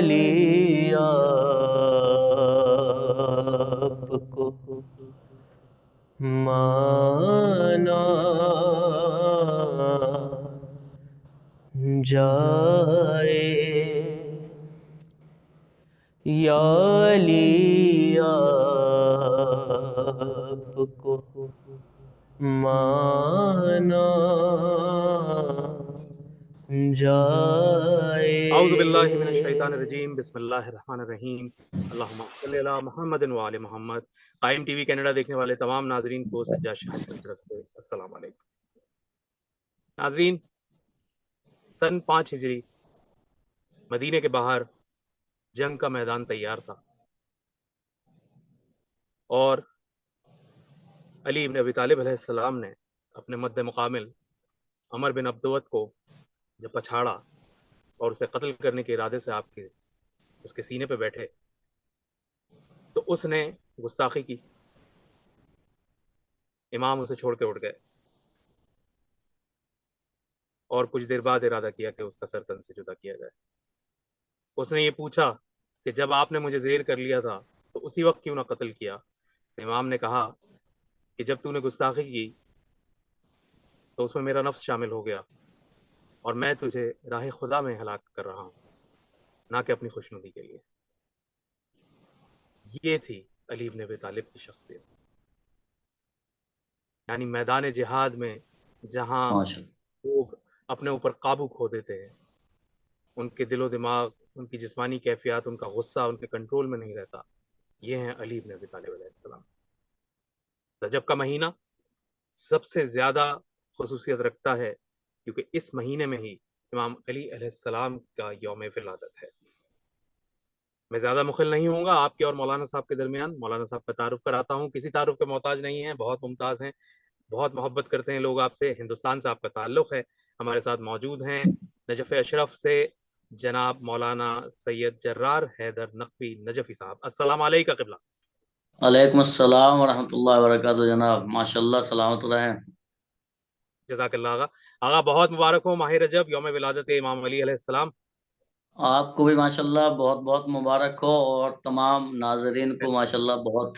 अली आपको माना जाए, या अली आपको माना जाए। औज़ु बिल्लाहि मिनश शैतानिर रजीम, बिस्मिल्लाहिर रहमानिर रहीम, अल्लाहुम्मा सल्लि अला मुहम्मदिन व आले मोहम्मद। कायम टीवी कनाडा देखने वाले तमाम नाजरीन को सज्जाद शाह की तरफ से अस्सलाम वालेकुम। नाजरीन, सन 5 हिजरी मदीने के बाहर जंग का मैदान तैयार था और अली इब्न अबी तालिब अलैहिस्सलाम ने अपने मद्दे मुकामिल अमर बिन अब्दुवत को जब पछाड़ा और उसे कत्ल करने के इरादे से आपके उसके सीने पे बैठे तो उसने गुस्ताखी की। इमाम उसे छोड़ के उठ गए और कुछ देर बाद इरादा किया कि उसका सर तन से जुदा किया जाए। उसने ये पूछा कि जब आपने मुझे जेर कर लिया था तो उसी वक्त क्यों ना कत्ल किया। इमाम ने कहा कि जब तूने गुस्ताखी की तो उसमें मेरा नफ्स शामिल हो गया और मैं तुझे राह खुदा में हलाक कर रहा हूँ, ना कि अपनी खुशनुदी के लिए। ये थी अली इब्न अबी तालिब की शख्सियत, यानी मैदान जिहाद में जहाँ माशाल्लाह। लोग अपने ऊपर काबू खो देते हैं, उनके दिलो दिमाग, उनकी जिस्मानी कैफियत, उनका गुस्सा उनके कंट्रोल में नहीं रहता, ये हैं अली इब्न अबी तालिब अलैहिस्सलाम। रजब का महीना सबसे ज्यादा खसूसियत रखता है क्योंकि इस महीने में ही इमाम अली अलैहिस्सलाम का यौम विलादत है। मैं ज्यादा मुखिल नहीं होऊंगा आपके और मौलाना साहब के दरमियान। मौलाना साहब का तारुफ कराता हूँ, किसी तारुफ के मोहताज नहीं है, बहुत मुमताज हैं, बहुत मोहब्बत करते हैं लोग आपसे। हिंदुस्तान से आपका ताल्लुक है। हमारे साथ मौजूद हैं नजफ अशरफ से जनाब मौलाना सैयद जर्रार हैदर नकवी नजफी साहब। अस्सलाम वालेकुम क़िबला। अलैकुम अस्सलाम व रहमतुल्लाहि व बरकातुहू। जनाब माशाल्लाह, सलामत रहें। जज़ाकल्लाह आगा। आगा बहुत मुबारक हो माह रजब, यौम विलादत इमाम अली अलैहिस्सलाम। आपको भी माशाल्लाह बहुत बहुत मुबारक हो और तमाम नाजरीन को माशाल्लाह बहुत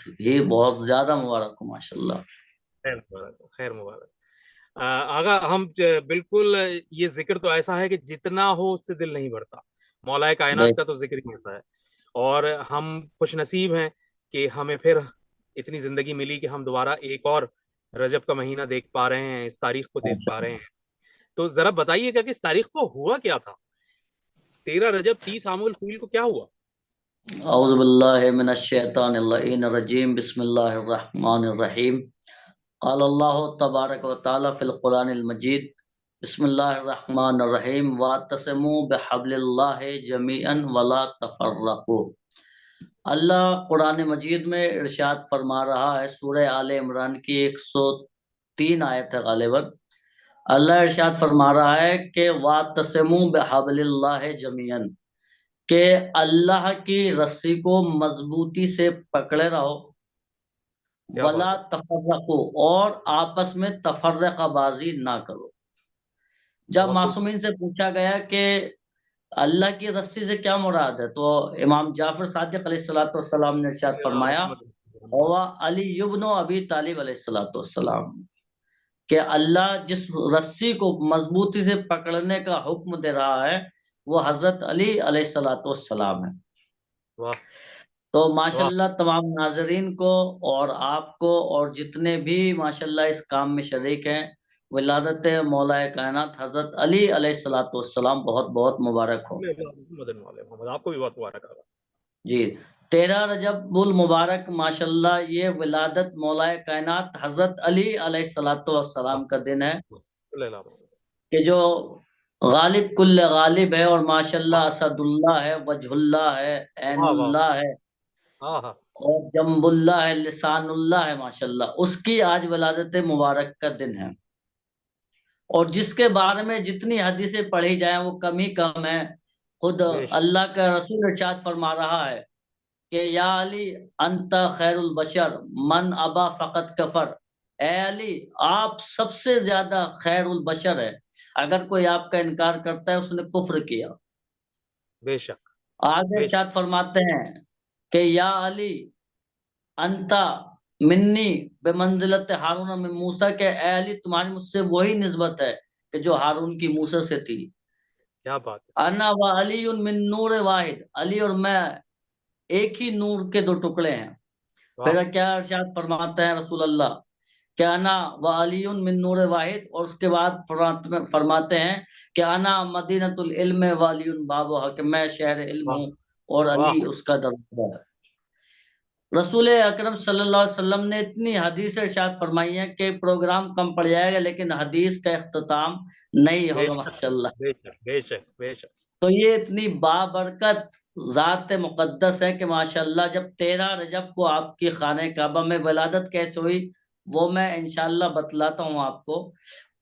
ज्यादा मुबारक हो माशाल्लाह। खैर मुबारक हो, खैर मुबारक। आगा हम बिल्कुल, ये जिक्र तो ऐसा है कि जितना हो उससे दिल नहीं भरता। मौलाए कायनात का तो जिक्र ही ऐसा है और हम खुश नसीब हैं कि हमें फिर इतनी जिंदगी मिली कि हम दोबारा एक और रजब का महीना देख पा रहे हैं, इस तारीख को देख पा रहे हैं। तो जरा बताइएगा कि इस तारीख को हुआ क्या था? 13 रजब 30 आमुल फील को क्या हुआ? औज़ु बिल्लाहि मिनश शैतानिर रजीम, बिस्मिल्लाहिर रहमानिर रहीम। क़ाल अल्लाहु तबारक व तआला फ़िल क़ुरानिल मजीद, बिस्मिल्लाहिर रहमानिर रहीम, वातसिमू बिहब्लिल्लाहि जमीअन वला तफर्रक़ू। अल्लाह कुरान मजीद में इरशाद फरमा रहा है, सूरह आले इमरान की 103 आयत है गालिबन। अल्लाह इरशाद फरमा रहा है कि वातसिमू बिहब्लिल्लाहि जमीअन, के अल्लाह की रस्सी को मजबूती से पकड़े रहो, क्या बात वला है। तफर्रक़ू, और आपस में तफर्रक़ाबाजी ना करो। जब बहुत खूब। मासूमीन से पूछा गया कि अल्लाह की रस्सी से क्या मुराद है, तो इमाम जाफर सादिक अलैहिस्सलातु वस्सलाम ने इरशाद फरमाया, हुवा अली इब्न अबी तालिब अलैहिस्सलातु वस्सलाम, कि अल्लाह जिस रस्सी को मजबूती से पकड़ने का हुक्म दे रहा है वो हजरत अली अलैहिस्सलातु वस्सलाम है। वाह तो वाह। माशाल्लाह तमाम नाजरीन को और आपको और जितने भी माशाल्लाह इस काम में शरीक हैं, विलादत मौलाए कायनात हजरत अली अलैहिस्सलातु वस्सलाम बहुत बहुत मुबारक हो। आपको भी बहुत मुबारक आगा। जी, 13 रजबुल मुबारक माशाल्लाह ये विलादत मौलाए कायनात हजरत अली अलैहिस्सलातु वस्सलाम का दिन है, कि जो गालिब कुल्ल गालिब है और माशाल्लाह असदुल्लाह है, वजहुल्लाह है, वाह वाह। ऐनुल्लाह है हाँ हाँ। और जम्बुल्लाह है, लिसानुल्लाह है माशाल्लाह, उसकी आज विलादत मुबारक का दिन है। और जिसके बारे में जितनी हदीसें पढ़ी जाए वो कम ही कम है। खुद बेशक। अल्लाह का रसूल इरशाद फरमा रहा है कि या अली अंत खैरुल बशर मन अबा फ़क़त कफर। ए अली, आप सबसे ज्यादा खैरुल बशर है, अगर कोई आपका इनकार करता है उसने कुफ्र किया। बेशक। आगे बेशक इरशाद फरमाते हैं कि या अली अंता मिन्नी बेमंजिलत हारून में मूसा के, ए अली तुम्हारी मुझसे वही निस्बत है कि जो हारून की मूसा से थी। क्या बात है। अना व अली मिन नूर वाहिद, अली और मैं एक ही नूर के दो टुकड़े हैं। वाह फिर क्या इरशाद फरमाते हैं रसूल अल्लाह, क्या अना व अली मिन नूर वाहिद, और उसके बाद फरमाते हैं कि अना मदीनतुल इल्म व अली बाबुहा, कि मैं शहर इल्म वाह हूँ और वाह अली उसका दरवाजा है। रसूल अकरम सल्लल्लाहु अलैहि वसल्लम ने इतनी हदीस इरशाद फरमाई है कि प्रोग्राम कम पड़ जाएगा, लेकिन हदीस का इख्तिताम नहीं होगा बेशक माशाल्लाह। बेशक बेशक बेशक। तो ये इतनी बाबरकत ज़ात मुक़द्दस है कि माशाल्लाह जब 13 रजब को आपकी खाने काबा में विलादत कैसे हुई वो मैं इंशाल्लाह बतलाता हूँ आपको।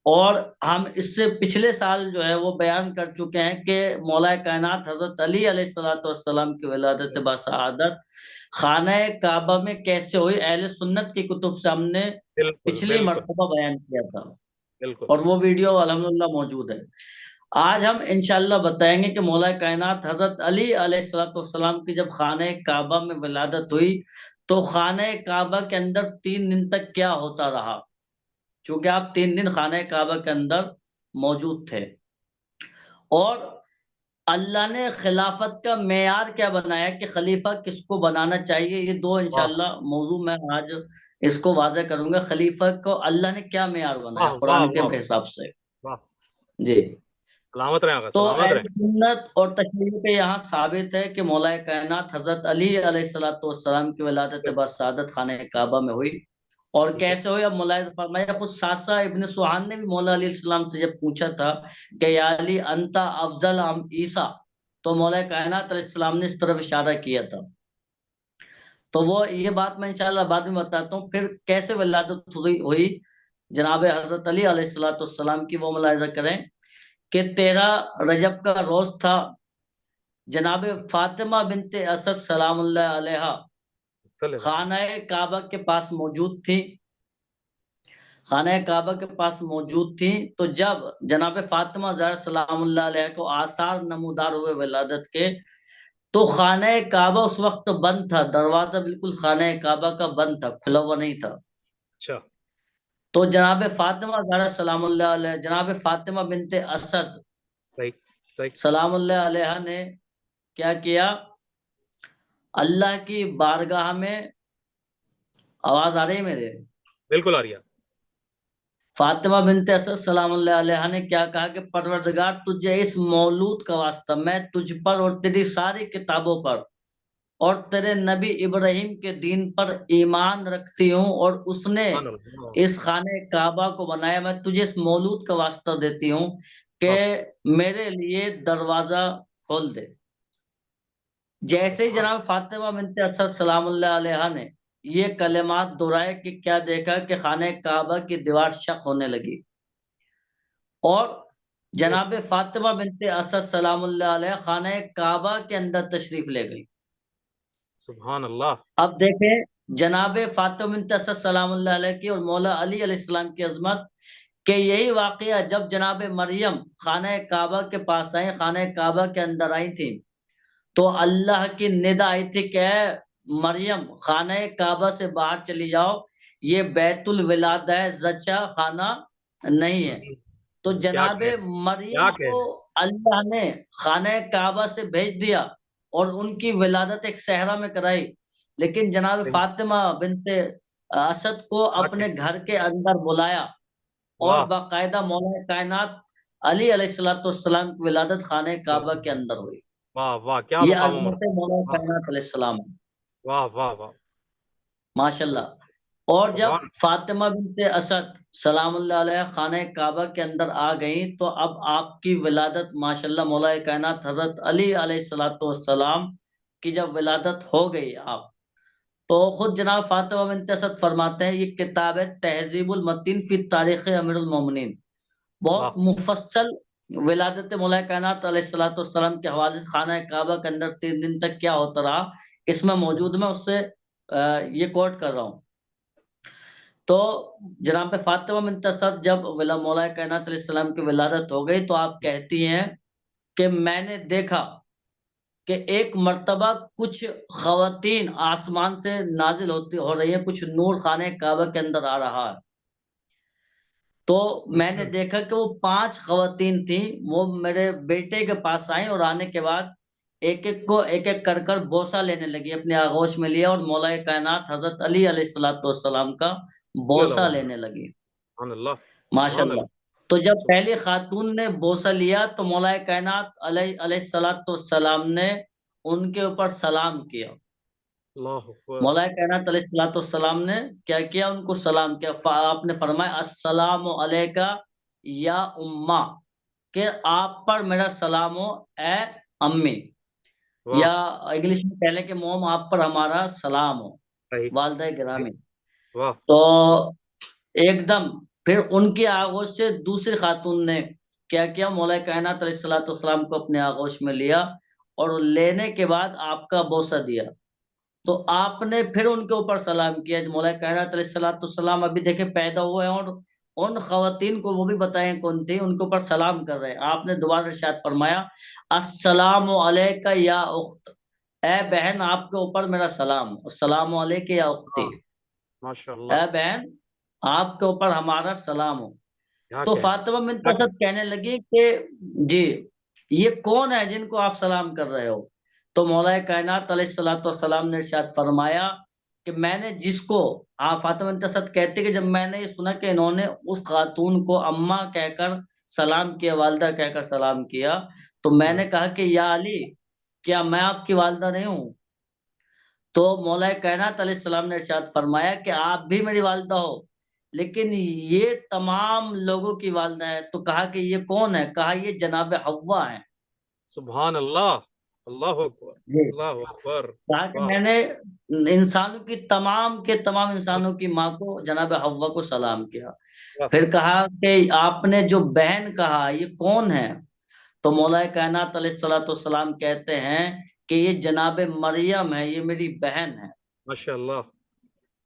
और हम इससे पिछले साल जो है वो बयान कर चुके हैं कि मौला कायनात हज़रत अली अलैहिस्सलातु वस्सलाम की विलादत बसआदत खाने काबा में कैसे हुई, अहले सुन्नत की कुतुब से हमने बिल्कुल पिछली बिल्कुल मर्तबा बयान किया था बिल्कुल। और वो वीडियो अल्हम्दुलिल्लाह मौजूद है। आज हम इंशाल्लाह बताएंगे कि मौला कायनात हज़रत अली अलैहिस्सलातु वस्सलाम की जब खाने काबा में विलादत हुई तो खाने काबा के अंदर 3 दिन तक क्या होता रहा, चूंकि आप 3 दिन खाने काबा के अंदर मौजूद थे। और अल्लाह ने खिलाफत का मेयार क्या बनाया कि खलीफा किसको बनाना चाहिए, ये 2 वाह इंशाल्लाह मौजू मैं आज इसको वाज़ेह करूंगा। खलीफा को अल्लाह ने क्या मेयार बनाया वाह वाह कुरान के वाह हिसाब से। वाह। जी, सलामत रहे आका, तो सलामत रहे। अहले सुन्नत और तशरीह पे यहाँ साबित है कि मौला कायनात हजरत अली अलैहिस्सलातु वस्सलाम की विलादत बसआदत खाने काबा में हुई। और ठीक है। कैसे हुई, अब मुलाहिज़ा फरमाइए, खुद सासा इब्न सुहान ने भी मौला अली सलाम से जब पूछा था कि या अली अंता अफजल अम ईसा, तो मौला कायनात अलैहिस्सलाम ने इस तरफ इशारा किया था। तो वो ये बात मैं इंशाल्लाह बाद में बताता हूँ। फिर कैसे विलादत हुई जनाब हजरत अली अलैहिस्सलातु वस्सलाम की, वो मुलाहिज़ा करें कि 13 रजब का रोज था। जनाब फातिमा बिनते असद सलामुल्लाह अलैहा सल्लल्लाहु अलैहि खाना काबा के पास मौजूद थी, खाना काबा के पास मौजूद थी। तो जब जनाब फातिमा ज़हरा सलामुल्लाह अलैहा को आसार नमूदार हुए विलादत के, तो खाना काबा उस वक्त बंद था, दरवाजा बिल्कुल खाना काबा का बंद था, खुला हुआ नहीं था। अच्छा। तो जनाब फातिमा ज़हरा सलामुल्लाह अलैहा, जनाब फातिमा बिनते असद सही सही। सलामुल्लाह अलैहा ने क्या किया, अल्लाह की बारगाह में, आवाज आ रही है मेरे, बिल्कुल आ रही है। फातिमा बिनते असद सलामुल्लाह अलैहा ने क्या कहा कि परवरदिगार तुझे इस मौलूद का वास्ता, मैं तुझ पर और तेरी सारी किताबों पर और तेरे नबी इब्राहिम के दीन पर ईमान रखती हूँ और उसने सुभान अल्लाह। इस खाने काबा को बनाया, मैं तुझे इस मौलूद का वास्ता देती हूँ कि वाह मेरे लिए दरवाजा खोल दे। जैसे ही सुभान। जनाब फातिमा बिनते असद सलामुल्लाह अलैहा ने ये कलिमात दोहराए कि क्या देखा कि खाने काबा की दीवार शक होने लगी और जनाब फातिमा बिनते असद सलामुल्लाह अलैहा खाने काबा के अंदर तशरीफ ले गई। सुभान अल्लाह। अब देखें जनाब फातिमा बिनते असद सलामुल्लाह अलैहा की और मौला अली अलैहिस्सलाम की अजमत, कि यही वाकया जब जनाब मरियम खाने काबा के पास आई, खाने काबा के अंदर आई थी, तो अल्लाह की निदा आई थी कि मरियम खाने काबा से बाहर चली जाओ, ये बैतुल विलादा है, जच्चा खाना नहीं है। तो क्या जनाबे कह रहे हैं, क्या मरियम कह को रहे हैं। अल्लाह ने खाने काबा से भेज दिया और उनकी विलादत एक सहरा में कराई, लेकिन जनाब सही। फातिमा बिनते असद को क्या कह अपने घर के अंदर बुलाया और वाह बाकायदा मौला कायनात अली अलैहिस्सलातु वस्सलाम की विलादत खाने काबा के अंदर हुई। वाह वाह, क्या ये मकाम उमर। अज़मत है मौला वाह कायनात अलैहिस्सलाम, वाह वाह वाह। माशाल्लाह। और जब सुभान। फातिमा बिनते असद सलामुल्लाह अलैहा खाने काबा के अंदर आ गई, तो अब आपकी विलादत माशाल्लाह मौला कायनात हजरत अली अलैहिस्सलातु वस्सलाम की जब विलादत हो गई आप, तो खुद जनाब फातिमा बिनते असद फरमाते हैं, ये किताब है तहजीबुल मतीन फी तारीख अमीरुल मोमिनीन, बहुत वाह मुफस्सल विलादत मौला कायनात अलैहिस्सलातु वस्सलाम के हवाले से खाना काबा के अंदर 3 दिन तक क्या होता रहा इसमें मौजूद, मैं उससे ये कोट कर रहा हूँ। तो जनाब फातिमा बिनत असद जब मौला कायनात अलैहिस्सलाम की विलादत हो गई, तो आप कहती हैं कि मैंने देखा कि एक मर्तबा कुछ खवातीन आसमान से नाजिल हो रही है, कुछ नूर खाने काबा के अंदर आ रहा है। तो मैंने देखा कि वो 5 खवातीन थी, वो मेरे बेटे के पास आई और आने के बाद एक एक को एक एक कर कर बोसा लेने लगी, अपने आगोश में लिया और मौलाए कायनात हजरत अली अलैहिस्सलाम का बोसा लेने लगी। सुभान अल्लाह, सुभान माशाल्लाह। अल्लाह। तो जब पहली खातून ने बोसा लिया तो मौलाए कायनात अलैहिस्सलाम ने उनके ऊपर सलाम किया। अल्लाहु अकबर। मौलाए कायनात अलैहिस्सलाम ने क्या किया, उनको सलाम किया। आपने फरमाया अस्सलामु अलैका या उम्मा, के आप पर मेरा सलाम हो ए अम्मी, वाह, या इंग्लिश में कह लें कि मोम आप पर हमारा सलाम हो, सही, वालिदा गिरामी। वाह, तो एकदम फिर उनकी आगोश से दूसरी खातून ने क्या किया, मौलाए कायनात अलैहिस्सलाम को अपने आगोश में लिया और लेने के बाद आपका बोसा दिया। तो आपने फिर उनके ऊपर सलाम किया। मौलाए कायनात अलैहिस्सलाम अभी देखे पैदा हुए हैं और उन खवातीन को वो भी बताएं कौन थी, उनके ऊपर सलाम कर रहे हैं। आपने दोबारा इरशाद फरमाया अस्सलामु अलैका या उख्त, ए बहन आपके ऊपर मेरा सलाम, अस्सलामु अलैका या उख्ती, माशाअल्लाह, ए बहन आपके ऊपर हमारा सलाम हो। क्या तो कहने, फातिमा बिन्त क्या असद कहने लगी कि जी ये कौन है जिनको आप सलाम कर रहे हो? तो मौलाए कायनात अलैहिस्सलाम ने इरशाद फरमाया कि मैंने जिसको, फातिमा बिन्त असद कहती कि जब मैंने ये सुना कि इन्होंने उस खातून को अम्मा कहकर सलाम किया, वालिदा कहकर सलाम किया, तो मैंने कहा कि या अली, क्या मैं आपकी वालिदा नहीं हूँ? तो मौलाए कायनात अलैहिस्सलाम ने इरशाद फरमाया कि आप भी मेरी वालिदा हो, लेकिन ये तमाम लोगों की वालिदा है। तो कहा कि ये कौन है? कहा ये जनाब हव्वा है। सुभान अल्लाह, अल्लाहु अकबर, जी। अल्लाहु अकबर। कहा कि वाह, मैंने इंसानों की तमाम के तमाम इंसानों की माँ को जनाब हव्वा को सलाम किया। वाह, फिर कहा कि आपने जो बहन कहा ये कौन है? तो मौलाए कायनात अलैहिस्सलाम कहते हैं कि ये जनाब मरियम है, ये मेरी बहन है। माशाअल्लाह,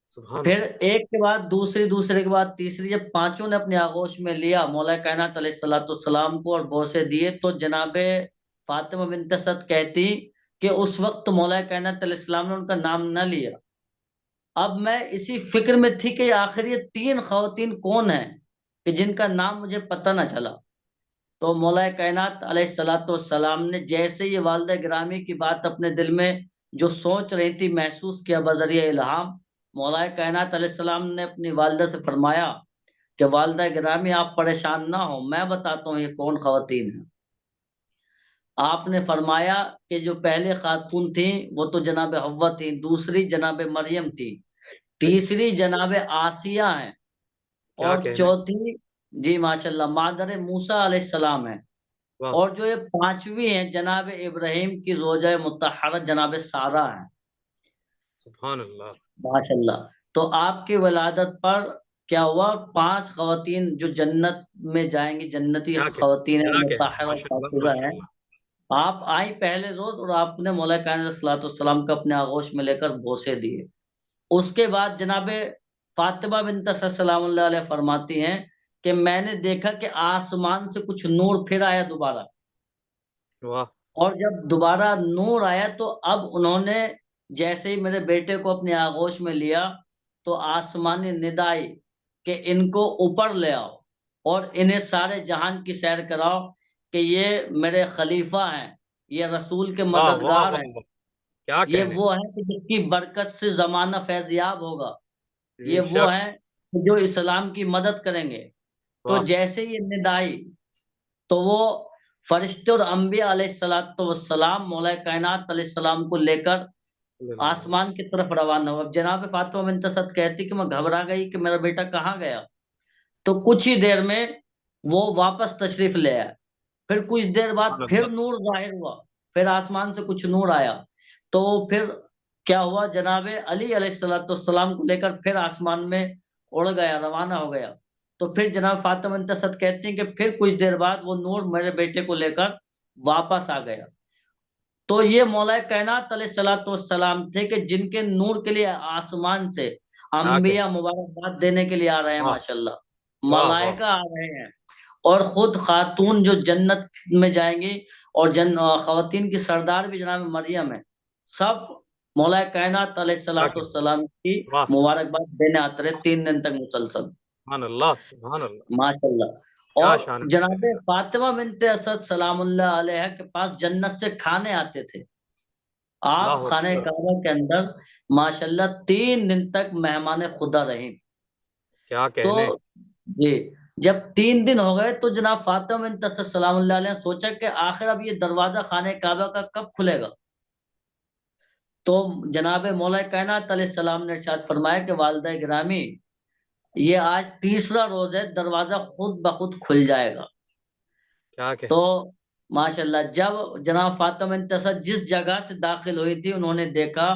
सुभान फिर अल्लाह, एक के बाद दूसरी, दूसरे के बाद तीसरी, जब पांचों ने अपने आगोश में लिया मौला कायनात अलैहिस्सलाम को और बोसे दिए, तो जनाबे फातिमा बिन्त असद कहती कि उस वक्त मौला कायनात अलैहिस्सलाम ने उनका नाम न लिया। अब मैं इसी फिक्र में थी कि आखिर ये 3 खवातीन कौन है कि जिनका नाम मुझे पता न चला। तो मौला कायनात अलैहिस्सलाम ने जैसे ये वालिदा गिरामी की बात अपने दिल में जो सोच रही थी महसूस किया बजरिया इल्हाम, मौला कायनात अलैहिस्सलाम ने अपनी वालिदा से फरमाया कि वालिदा गिरामी आप परेशान ना हो, मैं बताता हूँ ये कौन खवातीन है। आपने फरमाया कि जो पहले खातून थी वो तो जनाब हव्वा थी, दूसरी जनाब मरियम थी, सही, तीसरी जनाब आसिया है क्या और कहने, चौथी जी माशाल्लाह मादर मूसा अलैहिस्सलाम है। वाह, और जो ये पांचवी है जनाब इब्राहिम की ज़ौजा मुतहरा जनाब सारा है। सुभान अल्लाह, माशाल्लाह। तो आपकी वलादत पर क्या हुआ, 5 खवातीन जो जन्नत में जाएंगी, जन्नती क्या कहने, खवातीन है, क्या कहने, मुतहरा और माशाअल्लाह, पाकीज़ा है। माशाअल्लाह, आप आई पहले रोज और आपने मौला कायनात सलाम को अपने आगोश में लेकर बोसे दिए। उसके बाद जनाबे फातिमा बिन्त असद सलामुल्लाह अलैहा फरमाती हैं कि मैंने देखा कि आसमान से कुछ नूर फिर आया दोबारा, वाह, और जब दोबारा नूर आया तो अब उन्होंने जैसे ही मेरे बेटे को अपने आगोश में लिया तो आसमानी निदा आई कि इनको ऊपर ले आओ और इन्हें सारे जहान की सैर कराओ कि ये मेरे खलीफा हैं, ये रसूल के वाह, वाह, मददगार वाह, हैं, वाह, क्या ये कहने, वो हैं कि जिसकी बरकत से ज़माना फैज़याब होगा, ये वो बेशक, हैं जो इस्लाम की मदद करेंगे। तो वाह, जैसे ही ये निदा आई तो वो फरिश्ते और अंबिया अलैहिस्सलातु वस्सलाम मौला कायनात अलैहिस्सलाम को लेकर आसमान की तरफ रवाना हुआ। अब जनाब फातिमा बिन्त असद कहती कि मैं घबरा गई कि मेरा बेटा कहाँ गया। तो कुछ ही देर में वो वापस तशरीफ ले आया। फिर कुछ देर बाद सुभान फिर अल्लाह, नूर ज़ाहिर हुआ, फिर आसमान से कुछ नूर आया। तो फिर क्या हुआ, जनाबे अली अलैहिस्सलातु वस्सलाम को लेकर फिर आसमान में उड़ गया, रवाना हो गया। तो फिर जनाब फातिमा बिन्त असद कहती हैं कि फिर कुछ देर बाद वो नूर मेरे बेटे को लेकर वापस आ गया। तो ये मौला कायनात अलैहिस्सलातु वस्सलाम थे कि जिनके नूर के लिए आसमान से क्या कहने, अंबिया मुबारकबाद देने के लिए आ रहे हैं, वाह, माशाल्लाह, वाह, वाह, मलाइका आ रहे हैं। और खुद खातून जो जन्नत में जाएंगी और खवातीन की सरदार भी जनाब मरियम है, सब मौला कायनात अलैहिस्सलाम की वाह, मुबारकबाद देने आते रहे 3 दिन तक मुसलसल। सुभान अल्लाह, सुभान अल्लाह, माशाल्लाह। क्या और शान है जनाब मेरे फातिमा बिनते असद सलामुल्लाह अलैहा के पास जन्नत से खाने आते थे। आप अल्लाह खाने अकबर, काबा के अंदर माशाल्लाह 3 दिन तक मेहमान खुदा रहे। क्या तो कहने। जी, जब 3 दिन हो गए तो जनाब फातिमा बिनते असद सलामुल्लाह अलैहा ने सोचा कि आखिर अब ये दरवाजा खाने काबा का कब खुलेगा? तो जनाब मौला कायनात अलैहिस्सलाम ने इरशाद फरमाया कि वालिदा गिरामी, ये आज तीसरा रोज है, दरवाजा खुद ब खुद खुल जाएगा। क्या तो कहने। माशाल्लाह जब जनाब फातिमा बिनत असद जिस जगह से दाखिल हुई थी, उन्होंने देखा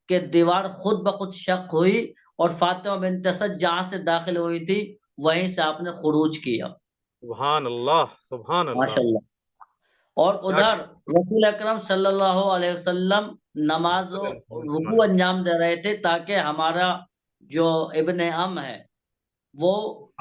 कि दीवार खुद ब खुद शक हुई और फातिमा बिनत असद जहाँ से दाखिल हुई थी, वहीं से आपने खुरूज किया। सुभान अल्लाह, सुभान अल्लाह, माशाल्लाह। और क्या उधर रसूल अकरम सल्लल्लाहु अलैहि वसल्लम नमाज रुकू कहने। अंजाम दे रहे थे ताकि हमारा जो इब्ने अम है वो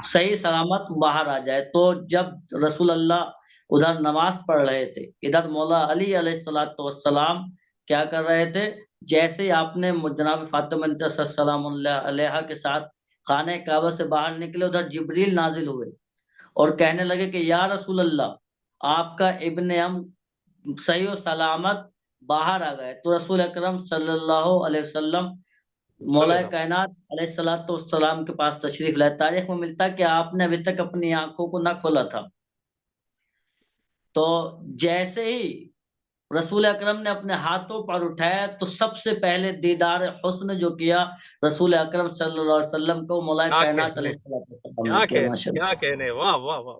सही सलामत बाहर आ जाए। तो जब रसूल अल्लाह उधर नमाज पढ़ रहे थे, इधर मौला अली अलैहिस्सलातु वस्सलाम क्या कर रहे थे? जैसे ही आपने जनाब फातिमा बिनत असद सलामुल्लाह अलैहा के साथ खाने काबा से बाहर निकले, उधर जिब्रील नाजिल हुए और कहने लगे कि या रसूल अल्लाह, आपका इब्ने अम सही और सलामत बाहर आ गए। तो रसूल अकरम सल्लल्लाहु अलैहि वसल्लम मौला सल्लल्लाहु कायनात अलैहिस्सलातु वस्सलाम के पास तशरीफ लाए। तारीख में मिलता है कि आपने अभी तक अपनी आंखों को ना खोला था। तो जैसे ही रसूल अकरम ने अपने हाथों पर उठाया तो सबसे पहले दीदार हुस्न जो किया रसूल अकरम सल्लल्लाहु अलैहि वसल्लम को मौला क्या कायनात कहने, अलैहिस्सलातु वस्सलाम ने क्या किया। कहने, क्या माशाअल्लाह। कहने, वाह वाह वाह वाह,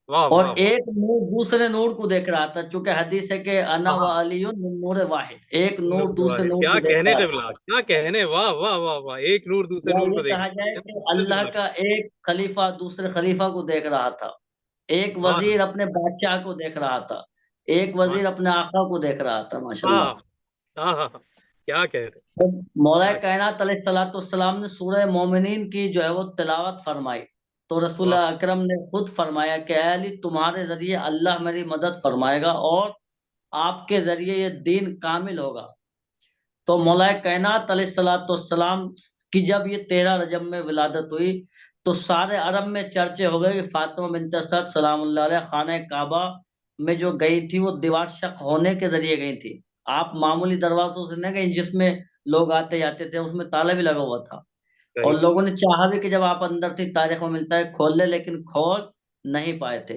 वाह वाह और वाह। एक नूर दूसरे नूर को देख रहा था, चूंकि हदीस है कि अना हाँ व हाँ, अलियुन मिन नूर वाहिद, एक नूर नूर दूसरे वाहिद, नूर क्या को देख कहने रहा था। किबला, क्या कहने, वाह वाह वाह वाह, एक नूर दूसरे या नूर ये को कहा देखने जाए लगे, कि दूसरे अल्लाह जमाने का एक खलीफा दूसरे खलीफा को देख रहा था, एक में। वजीर अपने बादशाह को देख रहा था, एक वजीर अपने आका को देख रहा था। हाँ माशाल्लाह। हाँ हाँ हाँ, क्या कह रहे, तो मौला क्या, कायनात अलैहिस्सलाम ने सूरह मोमिनीन की जो है वो तिलावत फरमाई। तो रसूल वाह, अकरम ने खुद फरमाया कि ऐ अली, तुम्हारे जरिए अल्लाह मेरी मदद फरमाएगा और आपके जरिए ये दीन कामिल होगा। तो मौला कायनात अलैहिस्सलाम की जब ये 13 रजब में विलादत हुई तो सारे अरब में चर्चे हो गए कि फातिमा बिनत असद सलामुल्लाह अलैहा खाने काबा में जो गई थी वो दीवार शक होने के जरिए गई थी। आप मामूली दरवाजों से नहीं गई जिसमें लोग आते जाते थे, उसमें ताला भी लगा हुआ था और सही लोगों ने चाहा भी कि जब आप अंदर थी, तारीख में मिलता है खोल ले, लेकिन खोल नहीं पाए थे।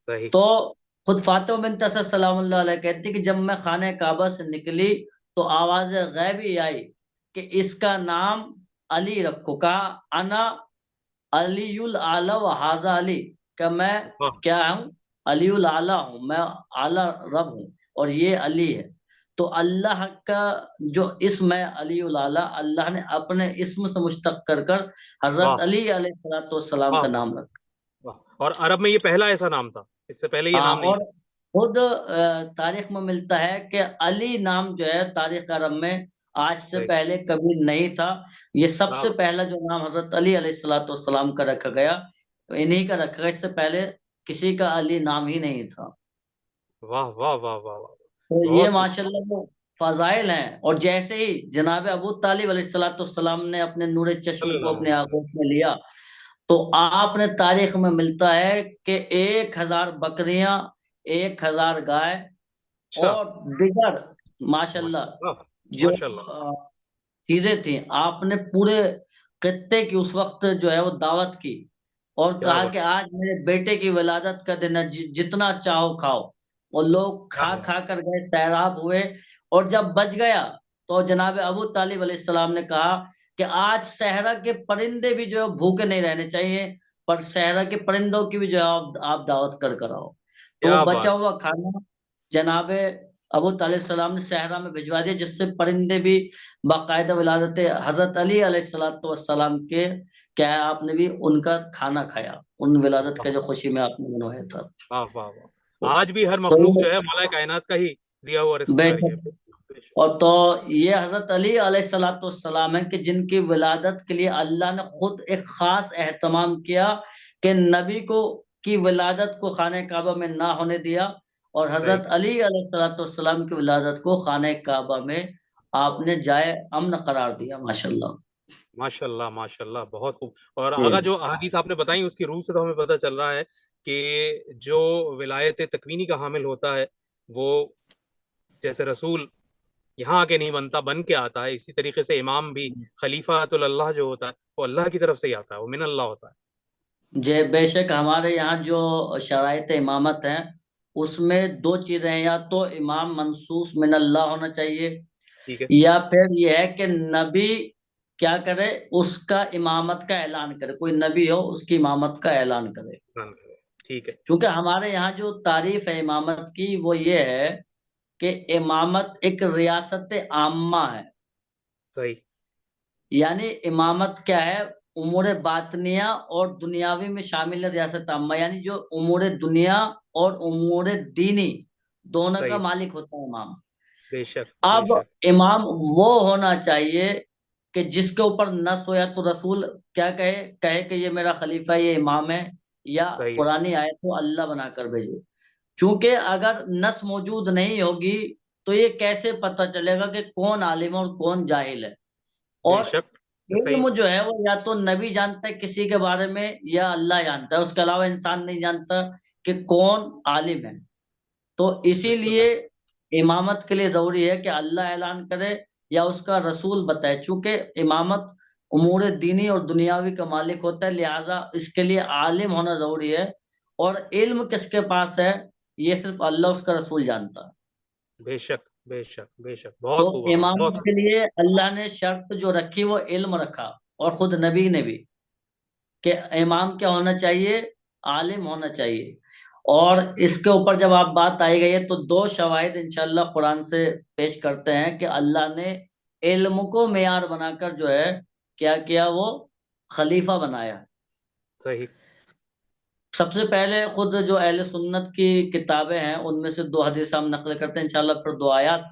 सही, तो खुद फातिमा बिनत असद सलामुल्लाह अलैहा कहती कि जब मैं खाने काबा से निकली तो आवाज गैबी आई कि इसका नाम अली रखो। कहा अना अलीयुल आला व हाजा अली, कि मैं वाह क्या हूँ? अलीउल आला हूँ, मैं आला रब हूँ और ये अली है। तो अल्लाह का जो इस्म है अलीउल आला, अल्लाह ने अपने इस्म से मुश्तक कर कर वाह हजरत अली अलैहिस्सलाम वाह का वाह नाम रखा। वाह। और अरब में ये पहला ऐसा नाम था, इससे पहले ये हाँ, नाम नहीं और था। खुद तारीख में मिलता है कि अली नाम जो है तारीख अरब में आज से सही, पहले कभी नहीं था। ये सबसे वाह पहला जो नाम हजरत अली अलैहिस्सलाम का रखा गया, इन्हीं का रखा गया, इससे पहले किसी का अली नाम ही नहीं था। वाह वाह वाह वाह वाह, तो ये बहुत खूब। माशाल्लाह वो फजाइल हैं। और जैसे ही जनाब अबू तालिब अलैहिस्सलाम ने अपने नूर चश्म को सल्लल्लाहु अपने अलैहि वसल्लम। आगोश में लिया तो आपने तारीख में मिलता है कि 1000 बकरियां, 1000 गाय अच्छा, और दिगर माशाल्लाह माशाल्लाह, जो माशाल्लाह। चीजें थी, आपने पूरे खित्ते की उस वक्त जो है वो दावत की और क्या कहा बात, कि आज मेरे बेटे की विलादत का दिन है, जितना चाहो खाओ। और लोग क्या खा बात, खा कर गए, सैराब हुए। और जब बच गया तो जनाब अबू तालिब अलैहिस्सलाम ने कहा कि आज सहरा के परिंदे भी जो है भूखे नहीं रहने चाहिए, पर सहरा के परिंदों की भी जो है आप दावत कर कर आओ। तो क्या बचा बात। हुआ खाना जनाब अबू तालिब सलाम ने सहरा में भिजवा दिया, जिससे परिंदे भी बाकायदा विलादत हजरत अली अलैहिस्सलाम के क्या है, आपने भी उनका खाना खाया, उन विलादत का वाह जो खुशी में आपने मनवाया था। वाह वाह तो, वाह। आज भी हर तो मखलूक ये जो है मौला कायनात का ही दिया हुआ रिस्कदारी है। बेशक। और तो ये हजरत अली अलैहिस्सलाम है कि जिनकी विलादत के लिए अल्लाह ने खुद एक खास एहतमाम किया कि नबी को की विलादत को खाने काबा में ना होने दिया, और हजरत अली अलैहिस्सलाम की विलादत को खाने काबा में आपने जाए अमन करार दिया। माशाल्लाह। माशाल्लाह माशाल्लाह, बहुत खूब। और जी आगा जो अहादीस आपने बताई उसकी रूह से तो हमें पता चल रहा है कि जो विलायत तकवीनी का हामिल होता है वो जैसे रसूल यहाँ आके नहीं बनता, बन के आता है, इसी तरीके से इमाम भी खलीफातुल अल्लाह जो होता है वो अल्लाह की तरफ से ही आता है, वो मिन अल्लाह होता है। जे बेशक हमारे यहाँ जो शराइत इमामत हैं उसमें दो चीजें हैं, या तो इमाम मंसूस मिन अल्लाह होना चाहिए, ठीक है। या फिर यह है कि नबी क्या करे, उसका इमामत का ऐलान करे, कोई नबी हो उसकी इमामत का ऐलान करे। ठीक है। क्योंकि हमारे यहाँ जो तारीफ है इमामत की वो ये है कि इमामत एक रियासत आम्मा है। सही। यानी इमामत क्या है, उमूर बातनिया और दुनियावी में शामिल है रियासत आम्मा, यानी जो उमूर दुनिया और उमूर दीनी दोनों का सही। मालिक होता है इमाम। बेशक अब बेशक। इमाम वो होना चाहिए कि जिसके ऊपर नस हो, या तो रसूल क्या कहे कहे कि ये मेरा खलीफा, ये इमाम है, या सही है। कुरानी आयत को अल्लाह बनाकर भेजे। चूंकि अगर नस मौजूद नहीं होगी तो ये कैसे पता चलेगा कि कौन आलिम और कौन जाहिल है। और बेशक। सही। इल्म जो है वो या तो नबी जानता है किसी के बारे में, या अल्लाह जानता है, उसके अलावा इंसान नहीं जानता कि कौन आलिम है। तो बिल्कुल इसीलिए इमामत के लिए जरूरी है कि अल्लाह ऐलान करे या उसका रसूल बताए। चूंकि इमामत उमूर दीनी और दुनियावी का मालिक होता है, लिहाजा इसके लिए आलिम होना जरूरी है। और इल्म किसके पास है, ये सिर्फ अल्लाह उसका रसूल जानता है। बेशक बेशक बेशक, तो बहुत खूब हाँ, इमामत बहुत के लिए अल्लाह ने शर्त जो रखी वो इल्म रखा, और खुद नबी ने भी, कि इमाम क्या होना चाहिए, आलिम होना चाहिए। और इसके ऊपर जब आप बात आई गई है तो दो शवाहिद इंशाअल्लाह कुरान से पेश करते हैं कि अल्लाह ने इल्म को मेयार बनाकर जो है क्या किया, वो खलीफा बनाया। सही। सबसे पहले खुद जो अहले सुन्नत की किताबें हैं उनमें से दो हदीस हम नकल करते हैं इंशाअल्लाह, फिर दो आयत।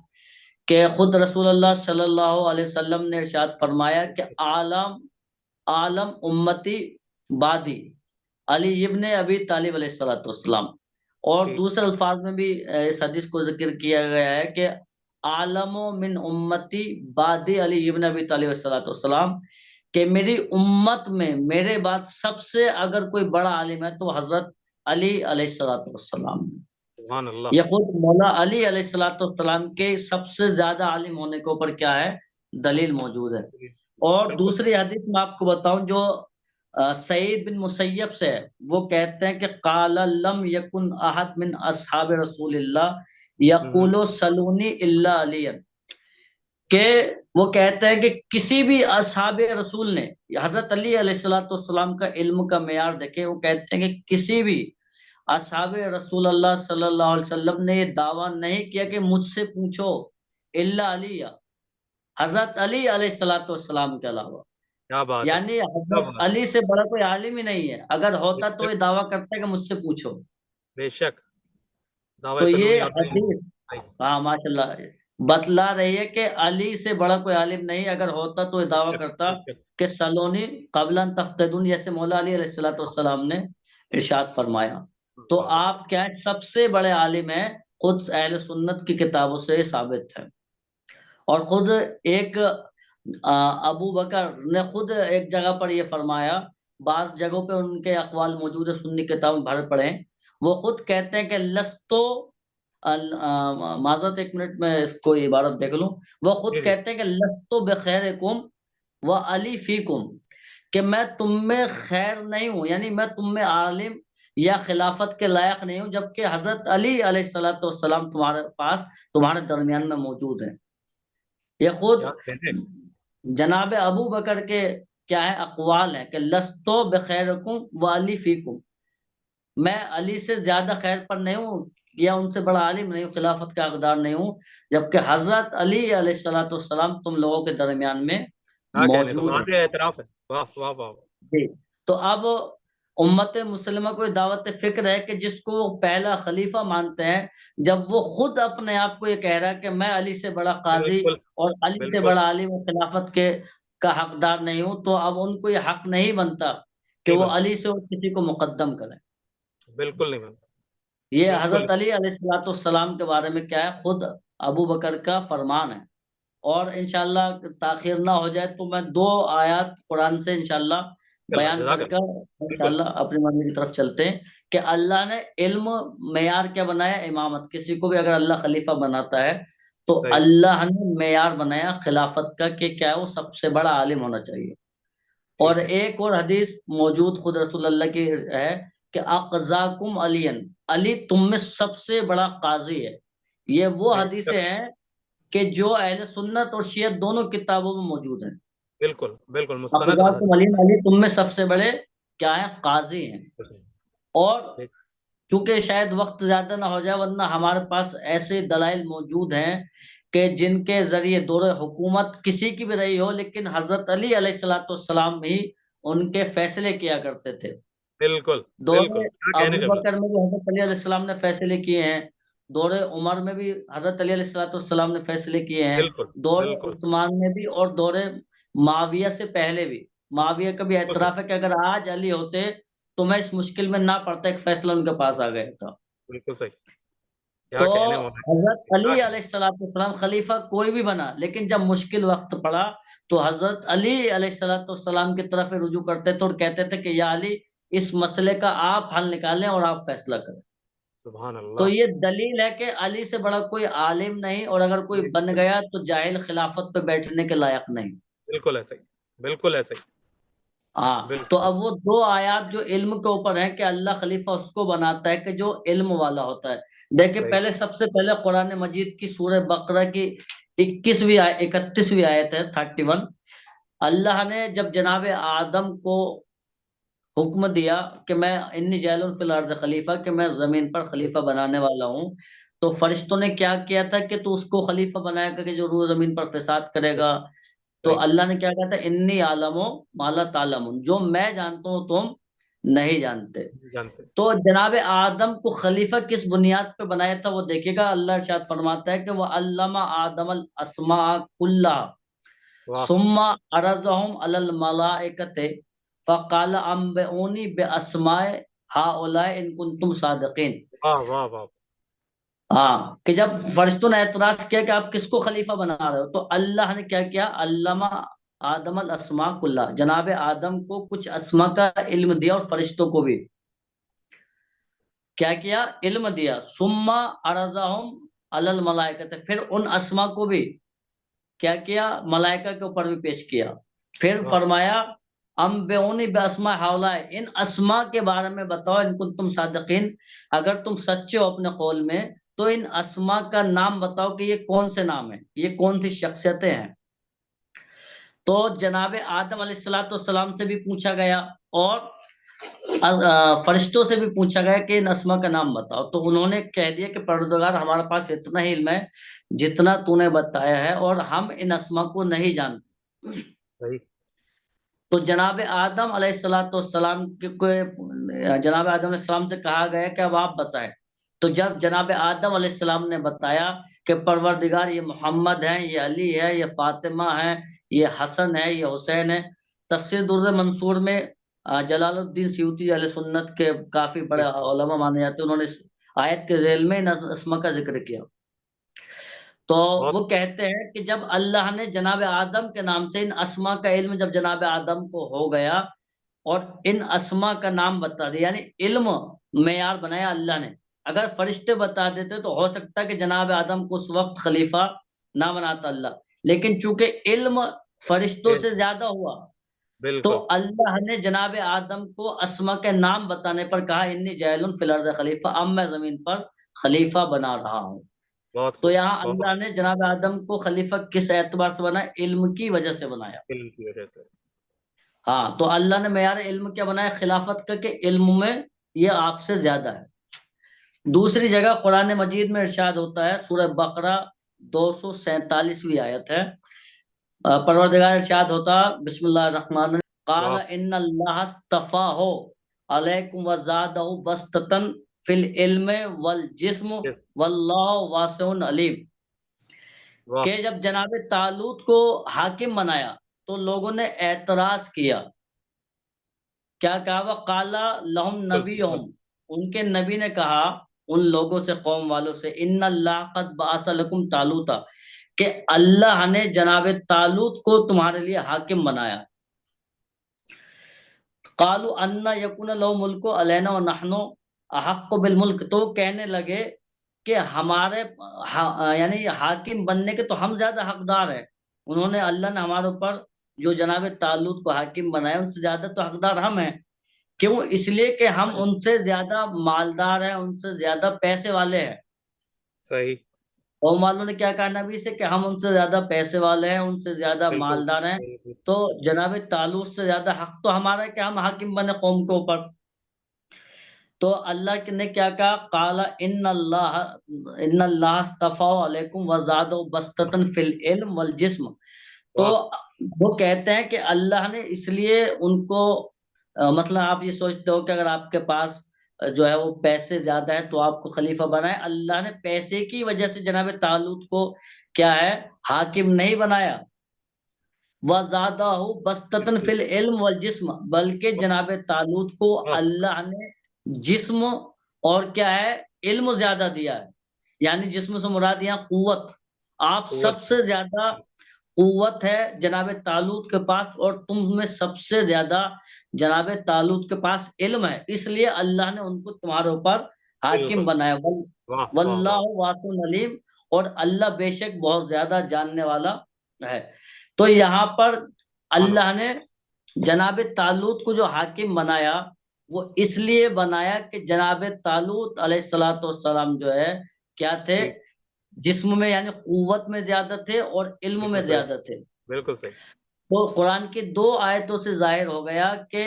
कि खुद रसूलुल्लाह सल्लल्लाहु अलैहि वसल्लम ने इरशाद फरमाया कि आलम आलम उम्मती बादी अली इब्ने अबी तालिब अलैहिस्सलाम। और ठीक। दूसरे अल्फाज में भी इस हदीस को जिक्र किया गया है कि आलमो मिन उम्मती बादी अली इब्ने अबी तालिब अलैहिस्सलाम, कि मेरी उम्मत में मेरे बाद सबसे अगर कोई बड़ा आलिम है तो हजरत अली अलैहिस्सलाम। सुभान अल्लाह। ये खुद मौला अली अलैहिस्सलाम के सबसे ज्यादा आलिम होने के ऊपर क्या है, दलील मौजूद है। और बिल्कुल। दूसरी हदीस मैं आपको बताऊं जो सईद बिन मुसैयब से है, वो कहते हैं कि काला लम यकुन अहद मिन असहाब रसूलिल्लाह यकुलो सलूनी इल्ला अलियन, के वो कहते हैं कि किसी भी असहाब रसूल ने, हजरत अली अलैहिस्सलाम का इल्म का मेयार देखे, वो कहते हैं कि किसी भी असहाब रसूल अल्लाह सल्लल्लाहु अलैहि वसल्लम ने ये दावा नहीं किया कि मुझसे पूछो, इल्ला अलिया, हजरत अली अलैहिस्सलाम के अलावा। क्या बात है, यानी क्या हजरत बात है। अली से बड़ा कोई आलिम ही नहीं है, अगर होता तो बेशक ये दावा करता है कि मुझसे पूछो। बेशक। दावा तो ये सलूनी और हदीस, सही। हाँ माशाल्लाह, बतला रही है कि अली से बड़ा कोई आलिम नहीं, अगर होता तो ये दावा बेशक करता बेशक। कि सलोनी कबलन तफ्तदून, जैसे मौला अली अलैहिस्सलाम ने इरशाद फरमाया। तो वाह वाह। आप क्या है, सबसे बड़े आलिम है, खुद अहले सुन्नत की किताबों से साबित है। और खुद एक अबू बकर ने खुद एक जगह पर ये फरमाया, बाज जगहों पे उनके अकवाल मौजूद है, सुन्नी किताब में भर पड़े हैं। वो खुद कहते हैं कि लस्तो माजरत, एक मिनट में इसको इबारत देख लूं। वो खुद जी जी। कहते हैं कि लस्तो बखैरिकुम व अली फीकुम, कि मैं तुम में खैर नहीं हूं, यानी मैं तुम में आलिम या खिलाफत के लायक नहीं हूं, जबकि हजरत अली अलैहिस्सलाम तुम्हारे पास, तुम्हारे दरमियान में मौजूद है। ये खुद क्या कहने। जनाब अबू बकर के क्या है अकवाल है कि लस्तो बखैरकुम वाली फीकुम, मैं अली से ज्यादा खैर पर नहीं हूँ या उनसे बड़ा आलिम नहीं हूँ, खिलाफत का हकदार नहीं हूँ, जबकि हजरत अली अलैहिस्सलाम तुम लोगों के दरमियान में क्या कहने, तो मौजूद है। वाज़ेह एतराफ है। वाह वाह वाह वाह। जी। तो अब उम्मत मुसलिमा को दावत फिक्र है कि जिसको वो पहला खलीफा मानते हैं, जब वो खुद अपने आप को ये कह रहा है कि मैं अली से बड़ा काजी बिल्कुल और अली से बिल्कुल। बड़ा आलिम और खिलाफत के का हकदार नहीं हूं, तो अब उनको ये हक नहीं बनता कि नहीं वो बनता। अली से और किसी को मुकद्दम करें। बिल्कुल नहीं मानते, ये बिल्कुल हजरत अली अलैहिस्सलाम के बारे में क्या है, खुद अबू बकर का फरमान है। और इंशाल्लाह ताखिर ना हो जाए तो मैं 2 आयत कुरान से इंशाल्लाह अल्लाह बयान कर जज़ाकल्लाह, बिल्कुल इंशाल्लाह अपनी मर्जी की तरफ चलते हैं कि अल्लाह ने इल्म मेयार क्या बनाया, इमामत। किसी को भी अगर अल्लाह खलीफा बनाता है तो सही, अल्लाह ने मेयार बनाया खिलाफत का कि क्या है, वो सबसे बड़ा आलिम होना चाहिए। और ठीक है, एक और हदीस मौजूद खुद रसूल अल्लाह की है कि अक़ज़ाकुम अलियन, अली तुम में सबसे बड़ा काजी है। ये वो बेशक, हदीसें हैं कि जो अहले सुन्नत और शियत दोनों किताबों में मौजूद हैं। बिल्कुल, बिल्कुल मुस्तनद अक़ज़ाकुम हदीस अलियन, अली तुम में सबसे बड़े क्या है, काजी हैं। है। और ठीक, चूंकि शायद वक्त ज्यादा ना हो जाए, वरना हमारे पास ऐसे दलाइल मौजूद हैं कि जिनके जरिए दौरे हुकूमत किसी की भी रही हो, लेकिन हजरत अली अलैहिस्सलाम ही उनके फैसले किया करते थे। बिल्कुल, दौरे बिल्कुल, क्या कहने अबू का बिल्कुल, बकर में भी हजरत अली अलैहिस्सलाम ने फैसले किए हैं, दौरे उमर में भी हजरत अली अलैहिस्सलाम ने फैसले किए हैं, बिल्कुल, दौरे बिल्कुल, उस्मान में भी और दौरे माविया से पहले भी। माविया का भी बिल्कुल सही, एतराफ है कि अगर आज अली होते तो मैं इस मुश्किल में ना पड़ता, एक फैसला उनके पास आ गया था। बिल्कुल सही, तो क्या कहने मौलाना, हजरत क्या अली कहने, अलैहिस्सलाम खलीफा कोई भी बना, लेकिन जब मुश्किल वक्त पड़ा तो हजरत अली अलैहिस्सलाम की तरफ रुजू करते थे और कहते थे कि या अली, इस मसले का आप हल निकालें और आप फैसला करें। सुभान तो अल्लाह, ये दलील है कि अली से बड़ा कोई आलिम नहीं, और अगर कोई बन बिल्कुल, गया तो जाहिल खिलाफत पे बैठने के लायक नहीं। बिल्कुल ऐसा ही, बिल्कुल ऐसा ही, हाँ, तो बिल्कुल, अब वो 2 आयत जो इल्म के ऊपर है कि अल्लाह खलीफा उसको बनाता है कि जो इल्म वाला होता है। देखिए, सही, पहले सबसे पहले कुरान मजीद की सूरह बकरा की 31वीं आयत है, 31। अल्लाह ने जब जनाब आदम को हुक्म दिया कि मैं इन्नी जाइलुन फिल अर्ज़ खलीफा, कि मैं जमीन पर खलीफा बनाने वाला हूँ, तो फरिश्तों ने क्या किया था कि तू उसको खलीफा बनाएगा कि जो रू जमीन पर फिसाद करेगा। तो सही, अल्लाह ने क्या कहा था, इन्नी आलमो माला तालमुन, जो मैं जानता हूँ तुम नहीं जानते। जानते, तो जनाब आदम को खलीफा किस बुनियाद पे बनाया था वो देखिएगा। अल्लाह इरशाद फरमाता है कि वह अल्लमा आदम अल अस्मा कुल्लहा वाह, सुम्मा अरज़हुम अलल मलाइकते फ़क़ाल अंबिऊनी बिअस्माए हाउलाए इन कुंतुम सादिक़ीन। वाह, वाह, वाह, हाँ, कि जब फरिश्तों ने एतराज किया कि आप किसको खलीफा बना रहे हो, तो अल्लाह ने क्या किया, अल्लमा आदम अल अस्मा कुल्ला, जनाब आदम को कुछ अस्मा का इल्म दिया और फरिश्तों को भी क्या किया, इल्म दिया। सुम्मा अरज़हुम अलल मलाइकते, फिर उन अस्मा को भी क्या किया, मलाइका के ऊपर भी पेश किया। फिर वाह, फरमाया अम्बिऊनी बिअस्मा हाउलाए, इन अस्मा के बारे में बताओ इन कुंतुम सादिकीन, अगर तुम सच्चे हो अपने कौल में, तो इन अस्मा का नाम बताओ कि ये कौन से नाम है, ये कौन सी शख्सियतें हैं। तो जनाब आदम अलैहिस्सलाम से भी पूछा गया और फरिश्तों से भी पूछा गया कि इन अस्मा का नाम बताओ। तो उन्होंने कह दिया कि परवरदिगार, हमारे पास इतना ही इल्म है जितना तूने बताया है, और हम इन अस्मा को नहीं जानते। सही, तो जनाब आदम अलैहिस्सलाम जनाब आदम अलैहिस्सलाम से कहा गया कि अब आप बताएं। तो जब जनाब आदम अलैहिस्सलाम ने बताया कि परवरदिगार, ये मोहम्मद है, ये अली है, ये फातिमा है, ये हसन है, ये हुसैन है। तफसीर दुर्र मंसूर में जलालुद्दीन सयूती अहले सुन्नत के काफी बड़े बिल्कुल, उलमा माने जाते हैं, उन्होंने इस आयत के ज़ेल में इन अस्मा का जिक्र किया। तो बहुत, वो कहते हैं कि जब अल्लाह ने जनाब आदम के नाम से इन अस्मा का इल्म जब जनाब आदम को हो गया और इन अस्मा का नाम बता दिया, यानी इल्म मेयार बनाया अल्लाह ने। अगर फरिश्ते बता देते तो हो सकता है कि जनाब आदम को उस वक्त खलीफा ना बनाता अल्लाह, लेकिन चूंकि इल्म फरिश्तों बिल से ज्यादा हुआ, तो बिल्कुल, अल्लाह ने जनाब आदम को अस्मा के नाम बताने पर कहा, इन्नी जाइलुन फिल अर्ज़ खलीफा, अब मैं जमीन पर खलीफा बना रहा हूँ। बहुत तो खूब, यहाँ बहुत अल्लाह ने जनाब आदम को खलीफा किस एतबार से बनाया, इल्म की वजह से बनाया। इल्म की वजह से, हाँ, तो अल्लाह ने मेयार इल्म क्या बनाया, खिलाफत का, कि इल्म में ये आपसे ज्यादा है। दूसरी जगह कुरान मजीद में इरशाद होता है, सूरह बकरा 247वीं आयत है। परवरदिगार इरशाद होता, बिस्मिल्लाहिर रहमानिर रहीम, वाह, क़ाल इन्नल्लाह अस्तफ़ाहु अलैकुम व ज़ादहु बस्ततन फिल इल्म वल जिस्म यस, वल्लाहु वासिउन अलीम। वाह, कि जब जनाब तालूत को हाकिम बनाया तो लोगों ने एतराज किया, क्या कहा, वह काला लहुम बिल्कुल, बिल्कुल, नबीहुम, उनके नबी ने कहा उन लोगों से, कौम वालों से, इन्ना अल्लाह कद बअसा लकुम तालूता, कि अल्लाह ने जनाब तालूत को तुम्हारे लिए हाकिम बनाया। कालू अन्ना यकुन लहु मुल्कु अलैना व नहनु अहक्कु बिल मुल्क, तो कहने लगे कि हमारे यानी हाकिम बनने के तो हम ज्यादा हकदार हैं। उन्होंने, अल्लाह ने हमारे ऊपर जो जनाब तालूत को हाकिम बनाया उनसे ज्यादा तो हकदार हम हैं। क्यों? इसलिए कि हम उनसे ज्यादा मालदार हैं, उनसे ज्यादा पैसे वाले हैं। सही। कौम वालों ने क्या कहा नबी से कि हम उनसे ज्यादा पैसे वाले हैं, उनसे ज्यादा बिल्कुल मालदार हैं, बिल्कुल। तो जनाब तालूत से ज्यादा हक तो हमारा है कि हम हाकिम बने कौम के ऊपर। तो अल्लाह ने क्या कहा, काला इन्नल्लाह अस्तफा अलैकुम वज़ादहु बस्ततन फिल इल्म वल जिस्म। तो वाह वो कहते हैं कि अल्लाह ने इसलिए उनको मतलब आप ये सोचते हो कि अगर आपके पास जो है वो पैसे ज्यादा है तो आपको खलीफा बनाए, अल्लाह ने पैसे की वजह से जनाब तालूत को क्या है, हाकिम नहीं बनाया। वज़ादहु बस्ततन बिल्कुल। फिल इल्म वल जिस्म, बल्कि जनाब तालूत को वाह अल्लाह ने जिस्म और क्या है, इल्म ज्यादा दिया है। यानी जिस्म से मुराद यहाँ कुव्वत, आप कुव्वत। सबसे ज्यादा कुव्वत है जनाब तालूत के पास, और तुम में सबसे ज्यादा जनाब तालूत के पास इल्म है, इसलिए अल्लाह ने उनको तुम्हारे ऊपर हाकिम बिल्कुल। बनाया। वाह वाह वाह। वल्लाहु वासिउन अलीम, और अल्लाह बेशक बहुत ज्यादा जानने वाला है। तो यहाँ पर मानो। अल्लाह ने जनाब तालूत को जो हाकिम बनाया, वो इसलिए बनाया कि जनाब तालूत अलैहिस्सलातु वस्सलाम जो है क्या थे, जी। जिस्म में यानी कुव्वत में ज्यादा थे और इल्म बिल्कुल में सही। ज्यादा थे। बिल्कुल सही। तो कुरान की 2 आयतों से जाहिर हो गया कि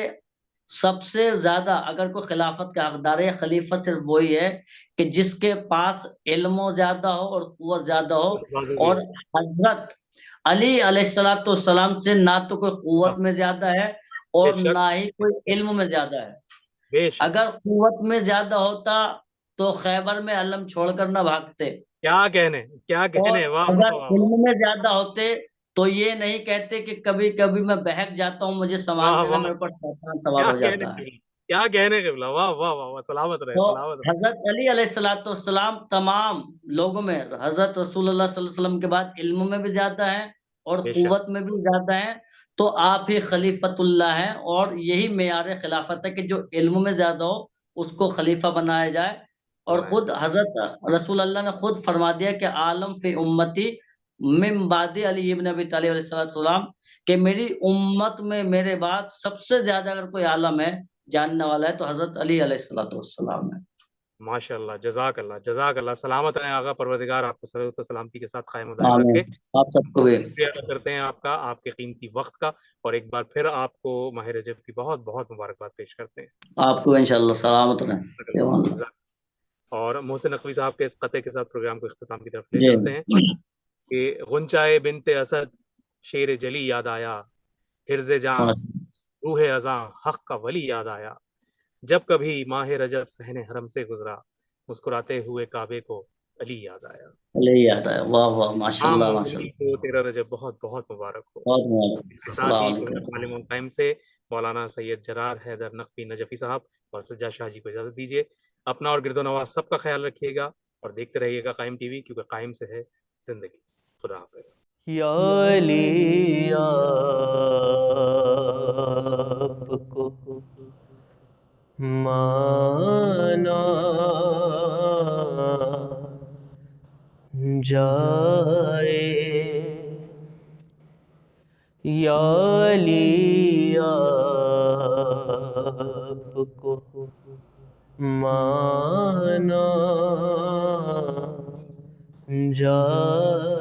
सबसे ज्यादा अगर कोई खिलाफत का हकदार है, खलीफा सिर्फ वही है कि जिसके पास इल्म ज्यादा हो और कुव्वत ज्यादा हो। और बाजू भी और हो। हजरत अली अलैहिस्सलातु वस्सलाम से ना तो कोई कुव्वत हाँ। में ज्यादा है और बेशक। ना ही कोई इल्म में ज्यादा है। बेशक। अगर कुव्वत में ज्यादा होता तो खैबर में अलम छोड़कर न भागते, क्या कहने, क्या और कहने। वाह वाह अगर वाह वाह। इल्म में ज्यादा होते तो ये नहीं कहते कि कभी कभी मैं बहक जाता हूँ, मुझे वाह संभाल लेना, वाह। मेरे ऊपर शैतान सवार क्या हो कहने जाता है। किबला, क्या कहने किबला। वाह वाह वाह वाह। सलामत रहे, तो सलामत रहे। हजरत अली अलैहिस्सलातु वस्सलाम तमाम लोगों में हजरत रसूलुल्लाह सल्लल्लाहु अलैहि वसल्लम के बाद इल्म में भी ज्यादा है और बेशक। कुव्वत में भी ज्यादा है। तो आप ही खलीफतुल्लाह हैं, और यही मेयार खिलाफत है कि जो इल्म में ज्यादा हो उसको खलीफा बनाया जाए। और बनाया खुद जाए। हजरत रसूल अल्लाह ने खुद फरमा दिया कि आलम फी उम्मती मिन बादी अली इब्न अबी तालिब अलैहिस्सलाम, कि मेरी उम्मत में मेरे बाद सबसे ज्यादा अगर कोई आलम है, जानने वाला है, तो हजरत अली अलैहिस्सलाम है। माशाल्लाह, जज़ाक अल्लाह, जज़ाक अल्लाह। सलामत रहें आगा, परवरदिगार आपको सलामत व सलामती के साथ कायम दायम आमीन। रखे। आप सबको भी। शुक्रिया अदा करते हैं आपका, आपके कीमती वक्त का, और एक बार फिर आपको माह रजब की बहुत बहुत मुबारकबाद पेश करते हैं। आपको इंशाल्लाह सलामत रहें। जज़ाक। और मोहसिन नकवी साहब के इस कते के साथ प्रोग्राम को इख्तिताम की तरफ ले जी। चलते हैं कि गुंचाए बिनते असद शेर जली याद आया, हिर्ज़े जां रूह अज़ां हक़ का वली याद आया, जब कभी माह रजब सहने हरम से गुजरा, मुस्कुराते हुए काबे को अली याद आया। चले आता है। वाह वाह, आम माशाल्लाह अली माशाल्लाह। को 13 रजब बहुत बहुत मुबारक हो। बहुत मुबारक। इसके साथ अस्सलाम ही वालेकुम। मालिम टाइम से मौलाना सैयद जरार हैदर नकवी नजफी साहब और सज्जाद शाह जी को इजाजत दीजिए। अपना और गिरदो नवाज सबका ख्याल रखिएगा और देखते रहिएगा कायम टीवी, क्योंकि कायम से है जिंदगी। खुदा हाफिज। या अली आपको माना जाए, या अली आपको माना जाए।